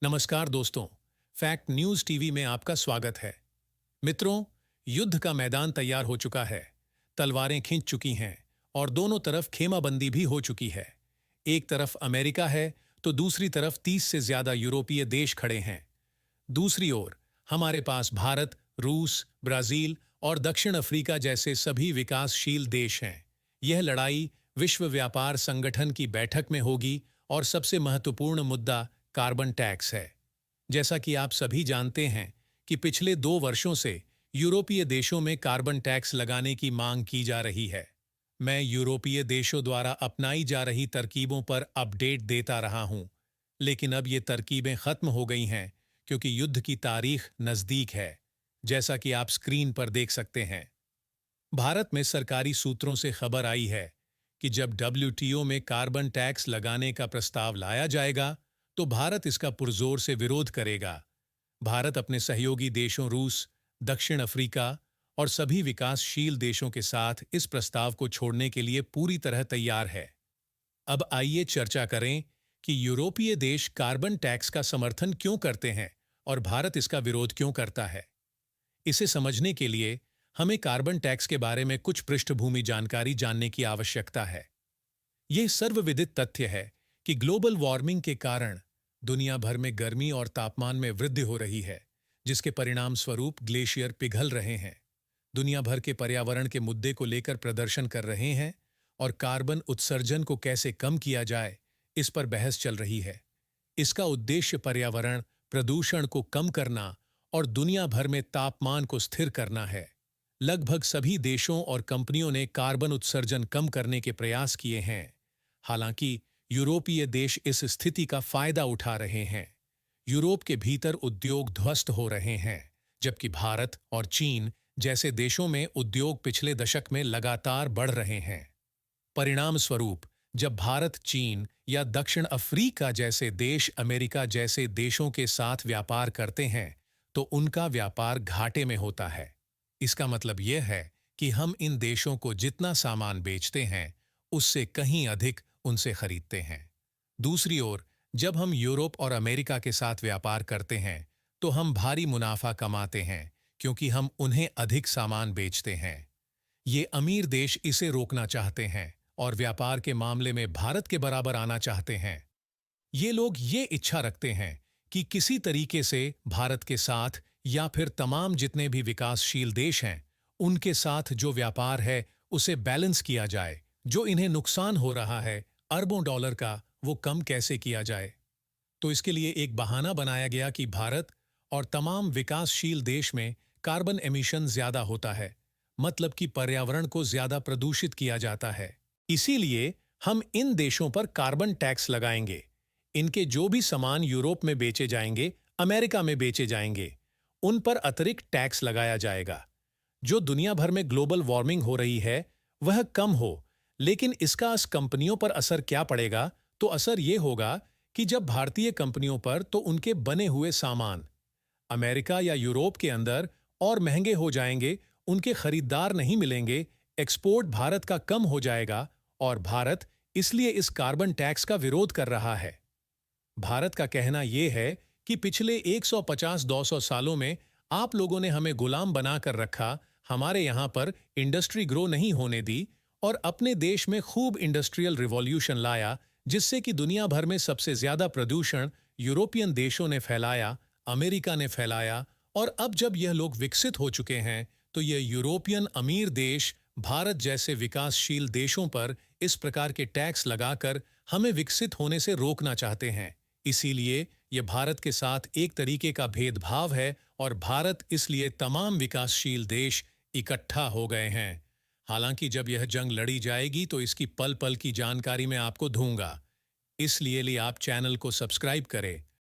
नमस्कार दोस्तों, fact news TV में आपका स्वागत है। मित्रों, युद्ध का मैदान तैयार हो चुका है, तलवारें खींच चुकी हैं और दोनों तरफ खेमाबंदी भी हो चुकी है। एक तरफ अमेरिका है तो दूसरी तरफ 30 से ज्यादा यूरोपीय देश खड़े हैं। दूसरी ओर हमारे पास भारत, रूस, ब्राजील और दक्षिण अफ्रीका जैसे सभी विकासशील देश हैं। यह लड़ाई विश्व व्यापार संगठन की बैठक में होगी और सबसे महत्वपूर्ण मुद्दा कार्बन टैक्स है। जैसा कि आप सभी जानते हैं कि पिछले 2 वर्षों से यूरोपीय देशों में कार्बन टैक्स लगाने की मांग की जा रही है। मैं यूरोपीय देशों द्वारा अपनाई जा रही तरकीबों पर अपडेट देता रहा हूं, लेकिन अब ये तरकीबें खत्म हो गई हैं क्योंकि युद्ध की तारीख नजदीक है। जैसा कि आप स्क्रीन पर देख सकते हैं, भारत में सरकारी सूत्रों से खबर आई है कि जब डब्ल्यूटीओ में कार्बन टैक्स लगाने का प्रस्ताव लाया जाएगा तो भारत इसका पुरजोर से विरोध करेगा। भारत अपने सहयोगी देशों रूस, दक्षिण अफ्रीका और सभी विकासशील देशों के साथ इस प्रस्ताव को छोड़ने के लिए पूरी तरह तैयार है। अब आइए चर्चा करें कि यूरोपीय देश कार्बन टैक्स का समर्थन क्यों करते हैं और भारत इसका विरोध क्यों करता है। इसे समझने के लिए हमें कार्बन टैक्स के बारे में कुछ पृष्ठभूमि जानकारी जानने की आवश्यकता है। यह सर्वविदित तथ्य है कि ग्लोबल वार्मिंग के कारण दुनिया भर में गर्मी और तापमान में वृद्धि हो रही है, जिसके परिणाम स्वरूप ग्लेशियर पिघल रहे हैं। दुनिया भर के पर्यावरण के मुद्दे को लेकर प्रदर्शन कर रहे हैं और कार्बन उत्सर्जन को कैसे कम किया जाए, इस पर बहस चल रही है। इसका उद्देश्य पर्यावरण प्रदूषण को कम करना और दुनिया भर में तापमान को स्थिर करना है। लगभग सभी देशों और कंपनियों ने कार्बन उत्सर्जन कम करने के प्रयास किए हैं। हालांकि यूरोपीय देश इस स्थिति का फायदा उठा रहे हैं। यूरोप के भीतर उद्योग ध्वस्त हो रहे हैं, जबकि भारत और चीन जैसे देशों में उद्योग पिछले दशक में लगातार बढ़ रहे हैं। परिणाम स्वरूप जब भारत, चीन या दक्षिण अफ्रीका जैसे देश अमेरिका जैसे देशों के साथ व्यापार करते हैं तो उनका व्यापार घाटे में होता है। इसका मतलब यह है कि हम इन देशों को जितना सामान बेचते हैं उससे कहीं अधिक उनसे खरीदते हैं। दूसरी ओर जब हम यूरोप और अमेरिका के साथ व्यापार करते हैं तो हम भारी मुनाफा कमाते हैं क्योंकि हम उन्हें अधिक सामान बेचते हैं। ये अमीर देश इसे रोकना चाहते हैं और व्यापार के मामले में भारत के बराबर आना चाहते हैं। ये लोग ये इच्छा रखते हैं कि किसी तरीके से भारत के साथ या फिर तमाम जितने भी विकासशील देश हैं उनके साथ जो व्यापार है उसे बैलेंस किया जाए। जो इन्हें नुकसान हो रहा है अरबों डॉलर का, वो कम कैसे किया जाए। तो इसके लिए एक बहाना बनाया गया कि भारत और तमाम विकासशील देश में कार्बन एमिशन ज्यादा होता है, मतलब कि पर्यावरण को ज्यादा प्रदूषित किया जाता है। इसीलिए हम इन देशों पर कार्बन टैक्स लगाएंगे। इनके जो भी सामान यूरोप में बेचे जाएंगे, अमेरिका में बेचे जाएंगे, उन पर अतिरिक्त टैक्स लगाया जाएगा। जो दुनिया भर में ग्लोबल वार्मिंग हो रही है वह कम हो, लेकिन इसका इस कंपनियों पर असर क्या पड़ेगा? तो असर ये होगा कि जब भारतीय कंपनियों पर तो उनके बने हुए सामान अमेरिका या यूरोप के अंदर और महंगे हो जाएंगे, उनके खरीदार नहीं मिलेंगे, एक्सपोर्ट भारत का कम हो जाएगा और भारत इसलिए इस कार्बन टैक्स का विरोध कर रहा है। भारत का कहना यह है कि पिछले 150-200 सालों में आप लोगों ने हमें गुलाम बनाकर रखा, हमारे यहां पर इंडस्ट्री ग्रो नहीं होने दी और अपने देश में खूब इंडस्ट्रियल रिवॉल्यूशन लाया, जिससे कि दुनिया भर में सबसे ज्यादा प्रदूषण यूरोपियन देशों ने फैलाया, अमेरिका ने फैलाया। और अब जब यह लोग विकसित हो चुके हैं तो यह यूरोपियन अमीर देश भारत जैसे विकासशील देशों पर इस प्रकार के टैक्स लगाकर हमें विकसित होने से रोकना चाहते हैं। इसीलिए यह भारत के साथ एक तरीके का भेदभाव है और भारत इसलिए तमाम विकासशील देश इकट्ठा हो गए हैं। हालांकि जब यह जंग लड़ी जाएगी तो इसकी पल पल की जानकारी मैं आपको दूंगा। इसलिए आप चैनल को सब्सक्राइब करें